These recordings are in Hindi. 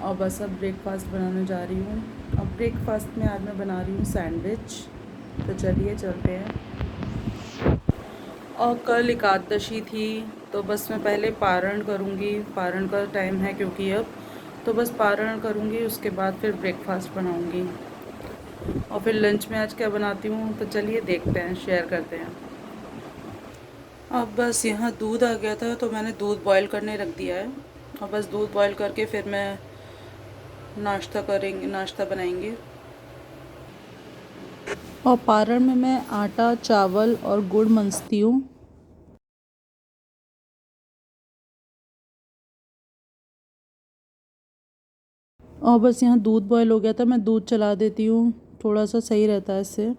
और बस अब ब्रेकफास्ट बनाने जा रही हूँ। अब ब्रेकफास्ट में आज मैं बना रही हूँ सैंडविच। तो चलिए चलते हैं। और कल एकादशी थी तो बस मैं पहले पारण करूँगी। पारण का टाइम है क्योंकि अब तो बस पारण करूँगी, उसके बाद फिर ब्रेकफास्ट बनाऊँगी। और फिर लंच में आज क्या बनाती हूँ तो चलिए देखते हैं, शेयर करते हैं। अब बस यहाँ दूध आ गया था तो मैंने दूध बॉईल करने रख दिया है। और बस दूध बॉईल करके फिर मैं नाश्ता बनाएंगे। और पारण में मैं आटा, चावल और गुड़ मनसती हूँ। और बस यहाँ दूध बॉईल हो गया था, मैं दूध चला देती हूँ, थोड़ा सा सही रहता है इससे।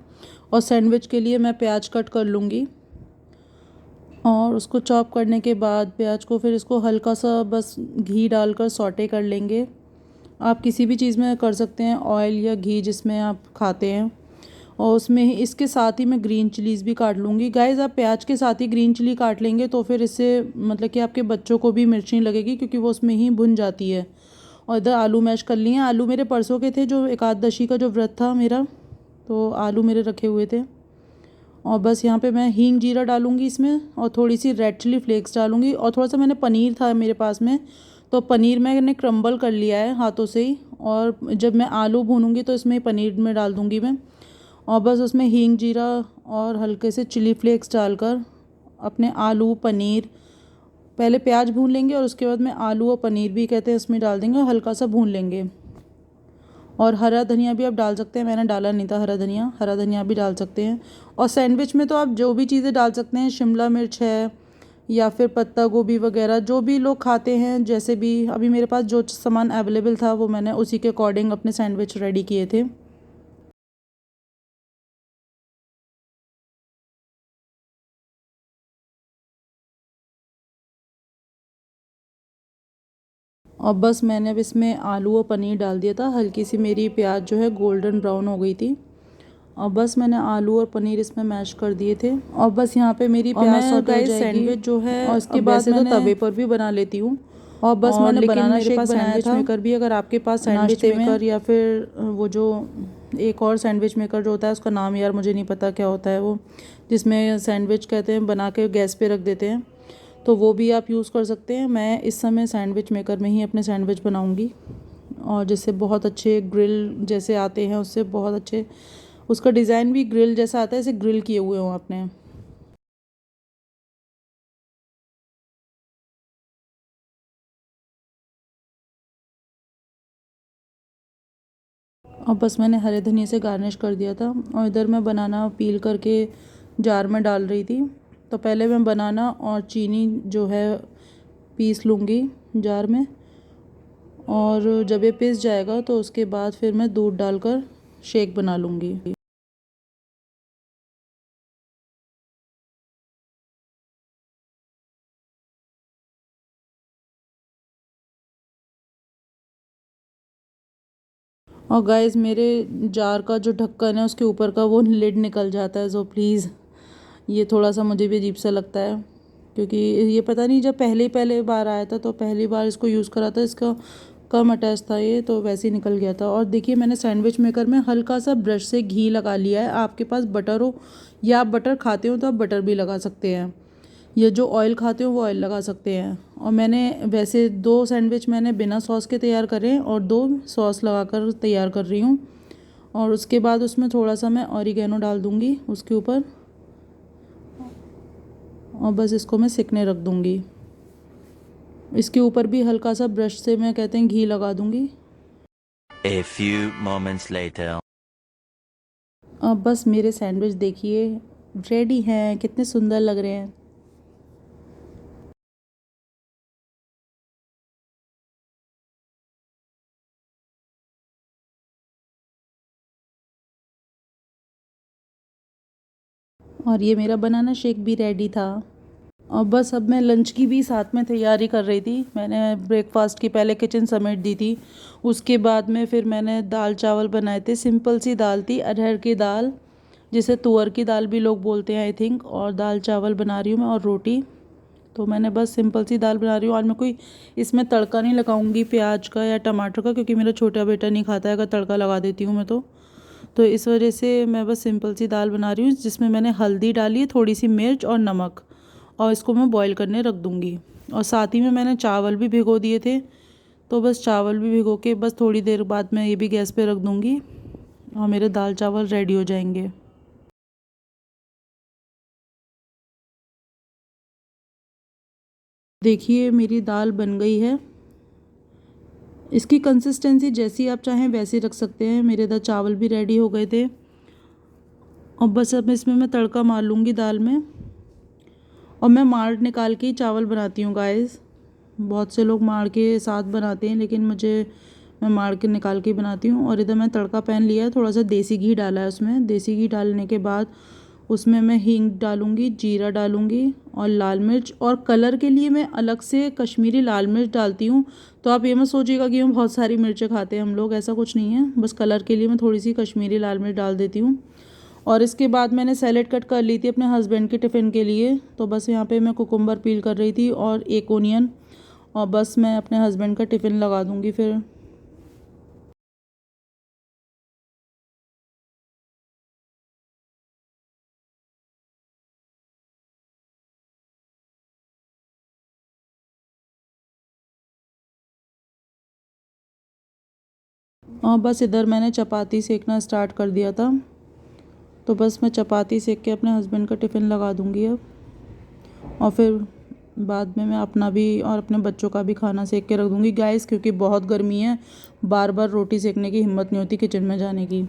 और सैंडविच के लिए मैं प्याज कट कर लूँगी। और उसको चॉप करने के बाद प्याज को फिर इसको हल्का सा बस घी डालकर सौटे कर लेंगे। आप किसी भी चीज़ में कर सकते हैं, ऑयल या घी जिसमें आप खाते हैं। और उसमें ही इसके साथ ही मैं ग्रीन चिलीज़ भी काट लूँगी। गाइज़ आप प्याज के साथ ही ग्रीन चिली काट लेंगे तो फिर इससे मतलब कि आपके बच्चों को भी मिर्च नहीं लगेगी, क्योंकि वो उसमें ही भुन जाती है। और इधर आलू मैश कर लिए हैं। आलू मेरे परसों के थे, जो एकादशी का जो व्रत था मेरा, तो आलू मेरे रखे हुए थे। और बस यहाँ पे मैं हींग जीरा डालूँगी इसमें, और थोड़ी सी रेड चिली फ्लेक्स डालूँगी। और थोड़ा सा मैंने पनीर था मेरे पास में, तो पनीर मैंने क्रम्बल कर लिया है हाथों से ही। और जब मैं आलू भूनूँगी तो इसमें पनीर में डाल दूँगी मैं। और बस उसमें हींग जीरा और हल्के से चिली फ्लेक्स डालकर अपने आलू पनीर, पहले प्याज भून लेंगे और उसके बाद में आलू और पनीर भी कहते हैं इसमें डाल देंगे और हल्का सा भून लेंगे। और हरा धनिया भी आप डाल सकते हैं, मैंने डाला नहीं था हरा धनिया भी डाल सकते हैं। और सैंडविच में तो आप जो भी चीज़ें डाल सकते हैं, शिमला मिर्च है या फिर पत्ता गोभी वगैरह, जो भी लोग खाते हैं। जैसे भी अभी मेरे पास जो सामान अवेलेबल था वो मैंने उसी के अकॉर्डिंग अपने सैंडविच रेडी किए थे। और बस मैंने अब इसमें आलू और पनीर डाल दिया था। हल्की सी मेरी प्याज जो है गोल्डन ब्राउन हो गई थी। और बस मैंने आलू और पनीर इसमें मैश कर दिए थे। और बस यहाँ पे मेरी प्याज सॉटे हो जाएगी। सैंडविच जो है और इसके बाद तो तवे पर भी बना लेती हूँ। और बस मैंने बनाना शेक बनाया था। मेकर भी, अगर आपके पास सैंडविच मेकर या फिर वो जो एक और सैंडविच मेकर जो होता है, उसका नाम यार मुझे नहीं पता क्या होता है वो, जिसमें सैंडविच कहते हैं बना के गैस पे रख देते हैं, तो वो भी आप यूज़ कर सकते हैं। मैं इस समय सैंडविच मेकर में ही अपने सैंडविच बनाऊंगी। और जिससे बहुत अच्छे ग्रिल जैसे आते हैं, उससे बहुत अच्छे, उसका डिज़ाइन भी ग्रिल जैसा आता है, जैसे ग्रिल किए हुए हों आपने। और बस मैंने हरे धनिया से गार्निश कर दिया था। और इधर मैं बनाना पील करके जार में डाल रही थी। तो पहले मैं बनाना और चीनी जो है पीस लूँगी जार में। और जब ये पिस जाएगा तो उसके बाद फिर मैं दूध डालकर शेक बना लूँगी। और गाइस मेरे जार का जो ढक्कन है उसके ऊपर का वो लिड निकल जाता है, सो प्लीज़ ये थोड़ा सा मुझे भी अजीब सा लगता है, क्योंकि ये पता नहीं, जब पहले बार आया था तो पहली बार इसको यूज़ करा था, इसका कम अटैच था ये, तो वैसे ही निकल गया था। और देखिए मैंने सैंडविच मेकर में हल्का सा ब्रश से घी लगा लिया है। आपके पास बटर हो या आप बटर खाते हो तो आप बटर भी लगा सकते हैं, या जो ऑयल खाते हो वो ऑयल लगा सकते हैं। और मैंने वैसे 2 सैंडविच मैंने बिना सॉस के तैयार करे हैं और 2 सॉस लगाकर तैयार कर रही हूँ। और उसके बाद उसमें थोड़ा सा मैं ऑरिगेनो डाल दूँगी उसके ऊपर। और बस इसको मैं सिकने रख दूँगी। इसके ऊपर भी हल्का सा ब्रश से मैं कहते हैं घी लगा दूँगी। A few moments later. अब बस मेरे सैंडविच देखिए रेडी हैं, कितने सुंदर लग रहे हैं। और ये मेरा बनाना शेक भी रेडी था। और बस अब मैं लंच की भी साथ में तैयारी कर रही थी। मैंने ब्रेकफास्ट की पहले किचन समेट दी थी, उसके बाद में फिर मैंने दाल चावल बनाए थे। सिंपल सी दाल थी, अरहर की दाल, जिसे तुअर की दाल भी लोग बोलते हैं आई थिंक। और दाल चावल बना रही हूँ मैं और रोटी। तो मैंने बस सिंपल सी दाल बना रही हूँ और मैं कोई इसमें तड़का नहीं लगाऊंगी प्याज का या टमाटर का, क्योंकि मेरा छोटा बेटा नहीं खाता है अगर तड़का लगा देती हूँ मैं तो इस वजह से मैं बस सिंपल सी दाल बना रही हूँ जिसमें मैंने हल्दी डाली है, थोड़ी सी मिर्च और नमक, और इसको मैं बॉईल करने रख दूँगी। और साथ ही में मैंने चावल भी भिगो दिए थे, तो बस चावल भी भिगो के बस थोड़ी देर बाद मैं ये भी गैस पे रख दूँगी और मेरे दाल चावल रेडी हो जाएंगे। देखिए मेरी दाल बन गई है। इसकी कंसिस्टेंसी जैसी आप चाहें वैसे रख सकते हैं। मेरे इधर चावल भी रेडी हो गए थे और बस अब इसमें मैं तड़का मार लूँगी दाल में। और मैं माड़ निकाल के ही चावल बनाती हूँ गाइस। बहुत से लोग माड़ के साथ बनाते हैं, लेकिन मैं माड़ के निकाल के ही बनाती हूँ। और इधर मैं तड़का पैन लिया है, थोड़ा सा देसी घी डाला है उसमें। देसी घी डालने के बाद उसमें मैं हींग डालूँगी, जीरा डालूँगी और लाल मिर्च, और कलर के लिए मैं अलग से कश्मीरी लाल मिर्च डालती हूँ। तो आप ये मत सोचिएगा कि हम बहुत सारी मिर्चें खाते हैं हम लोग, ऐसा कुछ नहीं है। बस कलर के लिए मैं थोड़ी सी कश्मीरी लाल मिर्च डाल देती हूँ। और इसके बाद मैंने सैलेड कट कर ली थी अपने हस्बैंड के टिफ़िन के लिए। तो बस यहाँ पे मैं कुकुम्बर पील कर रही थी और एक ओनियन, और बस मैं अपने हस्बैंड का टिफ़िन लगा दूँगी फिर। और बस इधर मैंने चपाती सेकना स्टार्ट कर दिया था। तो बस मैं चपाती सेक के अपने हस्बैंड का टिफ़िन लगा दूँगी अब। और फिर बाद में मैं अपना भी और अपने बच्चों का भी खाना सेक के रख दूँगी गैस, क्योंकि बहुत गर्मी है, बार बार रोटी सेकने की हिम्मत नहीं होती किचन में जाने की।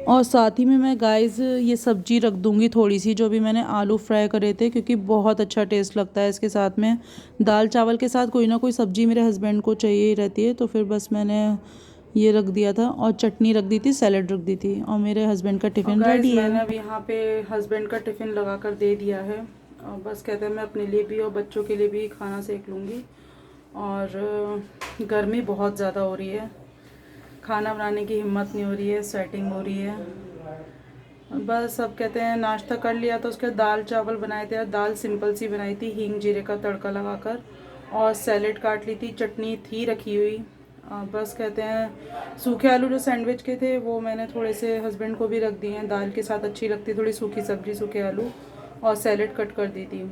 और साथ ही में मैं गाइस ये सब्जी रख दूँगी थोड़ी सी, जो भी मैंने आलू फ्राई करे थे, क्योंकि बहुत अच्छा टेस्ट लगता है इसके साथ में। दाल चावल के साथ कोई ना कोई सब्जी मेरे हस्बैंड को चाहिए ही रहती है। तो फिर बस मैंने ये रख दिया था और चटनी रख दी थी, सैलेड रख दी थी, और मेरे हस्बैंड का टिफ़िन रेडी है। मैंने अब यहाँ पे हस्बैंड का टिफ़िन लगा कर दे दिया है, और बस कहते हैं मैं अपने लिए भी और बच्चों के लिए भी खाना सेक लूँगी। और गर्मी बहुत ज़्यादा हो रही है, खाना बनाने की हिम्मत नहीं हो रही है, स्वेटिंग हो रही है। बस अब कहते हैं नाश्ता कर लिया, तो उसके दाल चावल बनाए थे। दाल सिंपल सी बनाई थी, हींग जीरे का तड़का लगाकर, और सैलेड काट ली थी, चटनी थी रखी हुई। बस कहते हैं सूखे आलू जो सैंडविच के थे वो मैंने थोड़े से हस्बैंड को भी रख दिए हैं, दाल के साथ अच्छी लगती थोड़ी सूखी सब्जी, सूखे आलू, और सैलेड कट कर दी थी।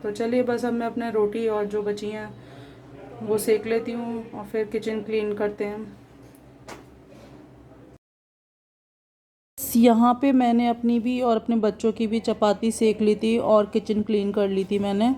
तो चलिए बस अब मैं अपने रोटी और जो बची हैं वो सेक लेती हूँ और फिर किचन क्लीन करते हैं। यहाँ पे मैंने अपनी भी और अपने बच्चों की भी चपाती सेक ली थी और किचन क्लीन कर ली थी मैंने।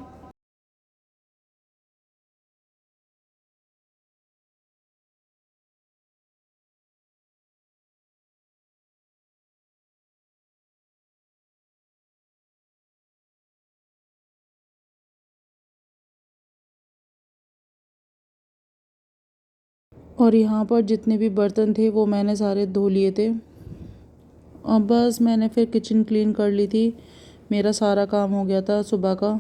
और यहाँ पर जितने भी बर्तन थे वो मैंने सारे धो लिए थे, और बस मैंने फिर किचन क्लीन कर ली थी। मेरा सारा काम हो गया था सुबह का।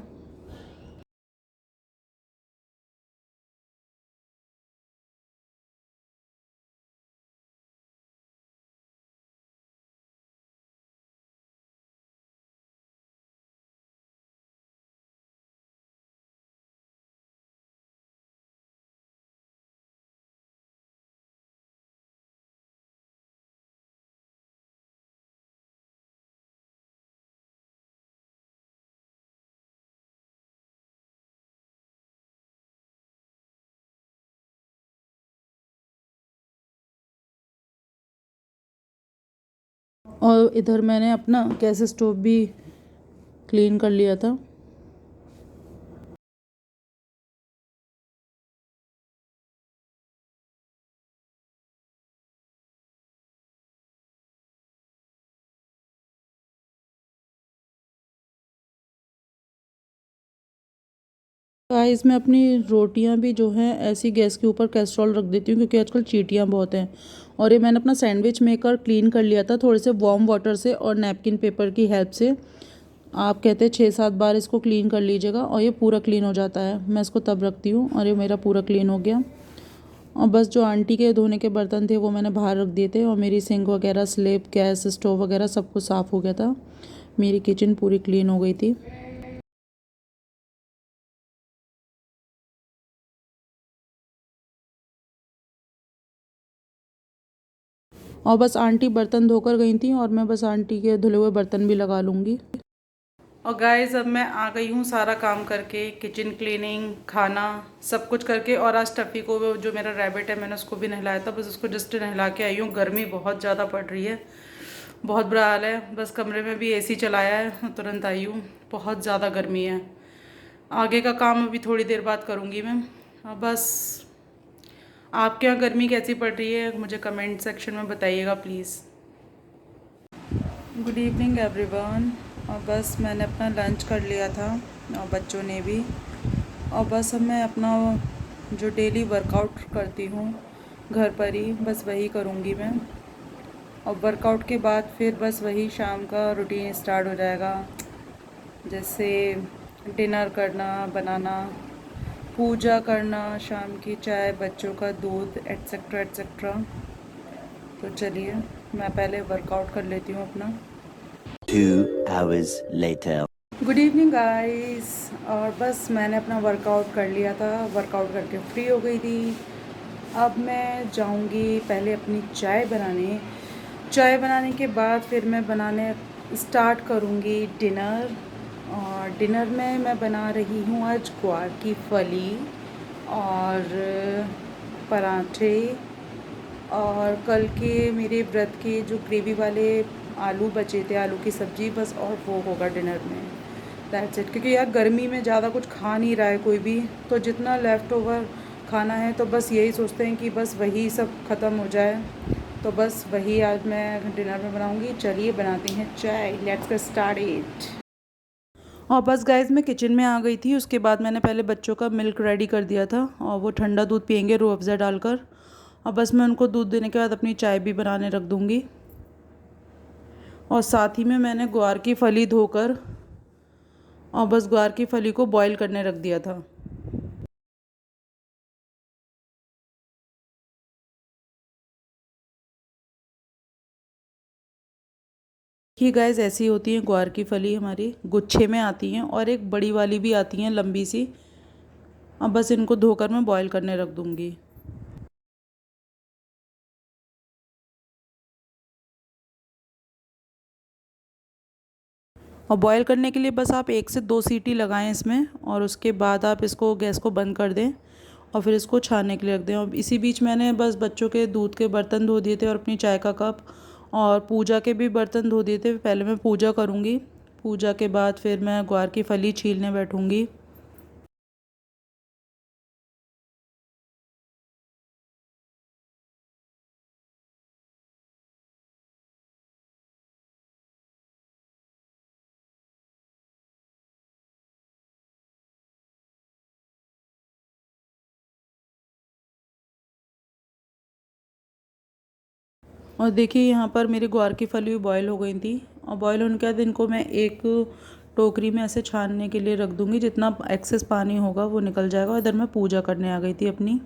और इधर मैंने अपना गैस स्टोव भी क्लीन कर लिया था। गाइस मैं अपनी रोटियां भी जो हैं ऐसी गैस के ऊपर कैस्ट्रॉल रख देती हूँ, क्योंकि आजकल चींटियाँ बहुत हैं और ये मैंने अपना सैंडविच मेकर क्लीन कर लिया था थोड़े से वार्म वाटर से और नैपकिन पेपर की हेल्प से। आप कहते हैं 6-7 बार इसको क्लीन कर लीजिएगा और ये पूरा क्लीन हो जाता है। मैं इसको तब रखती हूँ और ये मेरा पूरा क्लीन हो गया। और बस जो आंटी के धोने के बर्तन थे वो मैंने बाहर रख दिए थे और मेरी सिंक वगैरह, स्लेब, गैस स्टोव वगैरह सब कुछ साफ़ हो गया था। मेरी किचन पूरी क्लीन हो गई थी। और बस आंटी बर्तन धोकर गई थी और मैं बस आंटी के धुले हुए बर्तन भी लगा लूँगी। और गाइस अब मैं आ गई हूँ सारा काम करके, किचन क्लीनिंग, खाना सब कुछ करके। और आज टफ़ी को जो मेरा रैबिट है मैंने उसको भी नहलाया था, बस उसको जस्ट नहला के आई हूँ। गर्मी बहुत ज़्यादा पड़ रही है, बहुत बुरा हाल है। बस कमरे में भी एसी चलाया है, तुरंत आई हूँ। बहुत ज़्यादा गर्मी है। आगे का काम अभी थोड़ी देर बाद करूँगी मैं। बस आपके यहाँ गर्मी कैसी पड़ रही है मुझे कमेंट सेक्शन में बताइएगा प्लीज़। Good evening everyone. और बस मैंने अपना लंच कर लिया था और बच्चों ने भी। और बस अब मैं अपना जो डेली वर्कआउट करती हूँ घर पर ही, बस वही करूँगी मैं। और वर्कआउट के बाद फिर बस वही शाम का रूटीन स्टार्ट हो जाएगा, जैसे डिनर करना, बनाना, पूजा करना, शाम की चाय, बच्चों का दूध, एट्सेट्रा एट्सेट्रा। तो चलिए मैं पहले वर्कआउट कर लेती हूँ अपना। 2 hours later. Good evening guys. और बस मैंने अपना वर्कआउट कर लिया था, वर्कआउट करके फ्री हो गई थी। अब मैं जाऊंगी पहले अपनी चाय बनाने। चाय बनाने के बाद फिर मैं बनाने स्टार्ट करूंगी डिनर। और डिनर में मैं बना रही हूँ आज ग्वार की फली और पराठे। और कल के मेरे व्रत के जो ग्रेवी वाले आलू बचे थे, आलू की सब्ज़ी, बस और वो होगा डिनर में। That's it. क्योंकि यार गर्मी में ज़्यादा कुछ खा नहीं रहा है कोई भी, तो जितना लेफ़्ट ओवर खाना है तो बस यही सोचते हैं कि बस वही सब ख़त्म हो जाए। तो बस वही आज मैं डिनर में बनाऊँगी। चलिए बनाते हैं चाय, लेट्स गेट स्टार्टेड। और बस गाइस मैं किचन में आ गई थी। उसके बाद मैंने पहले बच्चों का मिल्क रेडी कर दिया था और वो ठंडा दूध पियेंगे रूह अफ़ज़ा डालकर। और बस मैं उनको दूध देने के बाद अपनी चाय भी बनाने रख दूँगी। और साथ ही में मैंने ग्वार की फली धोकर और बस ग्वार की फली को बॉईल करने रख दिया था। ये गाइस ऐसी होती हैं ग्वार की फली, हमारी गुच्छे में आती हैं और एक बड़ी वाली भी आती हैं लंबी सी। अब बस इनको धोकर मैं बॉईल करने रख दूँगी। और बॉईल करने के लिए बस आप 1 से 2 सीटी लगाएं इसमें और उसके बाद आप इसको गैस को बंद कर दें और फिर इसको छानने के लिए रख दें। और इसी बीच मैंने बस बच्चों के दूध के बर्तन धो दिए थे और अपनी चाय का कप और पूजा के भी बर्तन धो दिए थे। पहले मैं पूजा करूँगी, पूजा के बाद फिर मैं ग्वार की फली छीलने बैठूँगी। और देखिए यहाँ पर मेरी ग्वार की फली भी बॉयल हो गई थी। और बॉयल होने के बाद इनको मैं एक टोकरी में ऐसे छानने के लिए रख दूँगी। जितना एक्सेस पानी होगा वो निकल जाएगा। इधर मैं पूजा करने आ गई थी अपनी।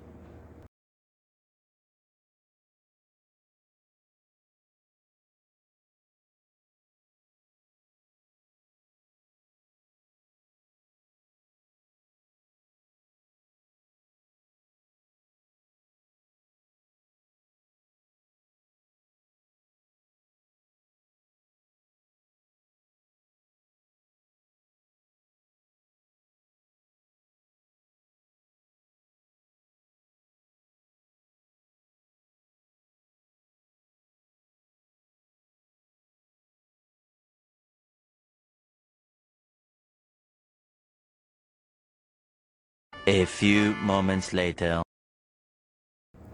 A few moments later.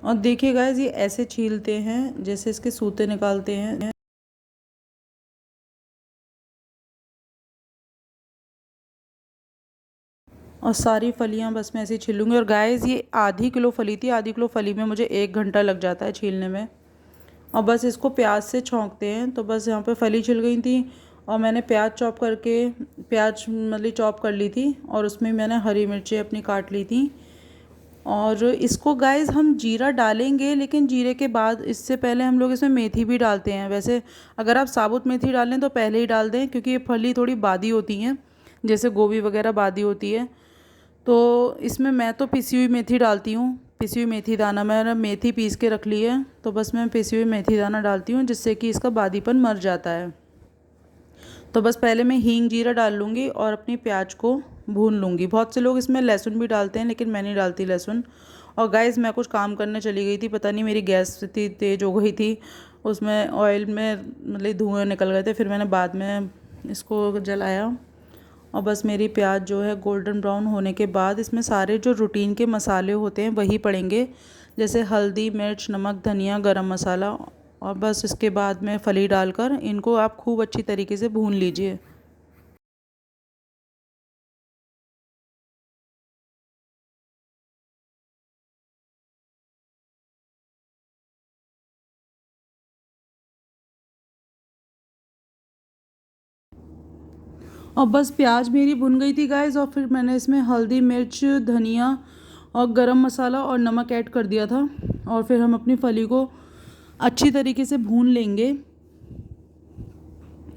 और देखिए गाइस ये ऐसे छीलते हैं जैसे इसके सूते निकालते हैं। और सारी फलियां बस मैं ऐसे ही छीलूँगी। और गाइस ये आधी किलो फली थी, आधी किलो फली में मुझे 1 घंटा लग जाता है छीलने में। और बस इसको प्याज से छौंकते हैं। तो बस यहाँ पे फली छिल गई थी और मैंने प्याज चॉप कर ली थी और उसमें मैंने हरी मिर्ची अपनी काट ली थी। और इसको गाइस हम जीरा डालेंगे, लेकिन जीरे के बाद इससे पहले हम लोग इसमें मेथी भी डालते हैं। वैसे अगर आप साबुत मेथी डालें तो पहले ही डाल दें, क्योंकि ये फली थोड़ी बादी होती हैं, जैसे गोभी वगैरह बादी होती है। तो इसमें मैं तो पिसी हुई मेथी डालती हूँ, पिसी हुई मेथी दाना। मैंने मेथी पीस के रख ली है, तो बस मैं पिसी हुई मेथी दाना डालती हूँ, जिससे कि इसका बादीपन मर जाता है। तो बस पहले मैं हींग जीरा डाल लूँगी और अपनी प्याज को भून लूँगी। बहुत से लोग इसमें लहसुन भी डालते हैं, लेकिन मैं नहीं डालती लहसुन। और गाइस मैं कुछ काम करने चली गई थी, पता नहीं मेरी गैस इतनी तेज़ हो गई थी, उसमें ऑयल में मतलब धुएँ निकल गए थे। फिर मैंने बाद में इसको जलाया और बस मेरी प्याज जो है गोल्डन ब्राउन होने के बाद इसमें सारे जो रूटीन के मसाले होते हैं वही पड़ेंगे, जैसे हल्दी, मिर्च, नमक, धनिया, गरम मसाला। और बस इसके बाद में फली डालकर इनको आप खूब अच्छी तरीके से भून लीजिए। और बस प्याज मेरी भुन गई थी गाइस, और फिर मैंने इसमें हल्दी, मिर्च, धनिया और गरम मसाला और नमक ऐड कर दिया था। और फिर हम अपनी फली को अच्छी तरीके से भून लेंगे।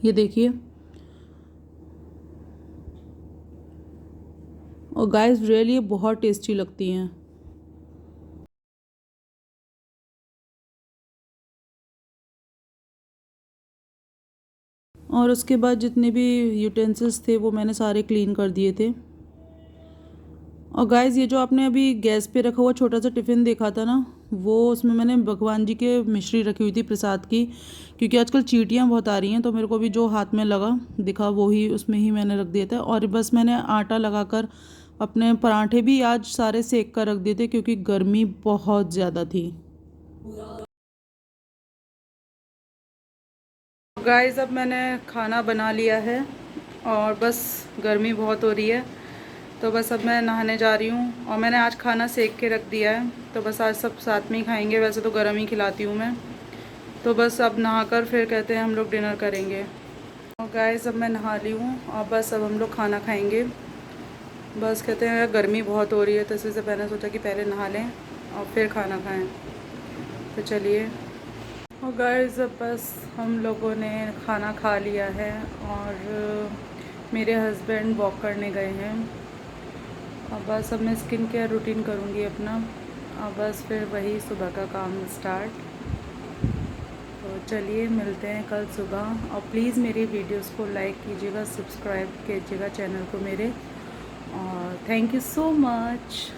ये देखिए। और गाइस रियली ये बहुत टेस्टी लगती हैं। और उसके बाद जितने भी यूटेंसिल्स थे वो मैंने सारे क्लीन कर दिए थे। और गाइस ये जो आपने अभी गैस पे रखा हुआ छोटा सा टिफ़िन देखा था ना, वो उसमें मैंने भगवान जी के मिश्री रखी हुई थी प्रसाद की, क्योंकि आजकल चींटियाँ बहुत आ रही हैं, तो मेरे को भी जो हाथ में लगा दिखा वो ही उसमें ही मैंने रख दिया था। और बस मैंने आटा लगाकर अपने पराठे भी आज सारे सेक कर रख दिए थे, क्योंकि गर्मी बहुत ज़्यादा थी। गाइस अब मैंने खाना बना लिया है और बस गर्मी बहुत हो रही है, तो बस अब मैं नहाने जा रही हूँ। और मैंने आज खाना सेक के रख दिया है, तो बस आज सब साथ में ही खाएंगे। वैसे तो गर्म ही खिलाती हूँ मैं, तो बस अब नहाकर फिर कहते हैं हम लोग डिनर करेंगे। और गाइस अब मैं नहा ली हूँ और बस अब हम लोग खाना खाएंगे। बस कहते हैं गर्मी बहुत हो रही है, तो इसी से मैंने सोचा कि पहले नहा लें और फिर खाना खाएँ। तो चलिए। और गाइस अब बस हम लोगों ने खाना खा लिया है और मेरे हस्बैंड वॉक करने गए हैं। और बस अब मैं स्किन केयर रूटीन करूँगी अपना, और बस फिर वही सुबह का काम स्टार्ट। तो चलिए मिलते हैं कल सुबह। और प्लीज़ मेरी वीडियोस को लाइक कीजिएगा, सब्सक्राइब कीजिएगा चैनल को मेरे। और थैंक यू सो मच।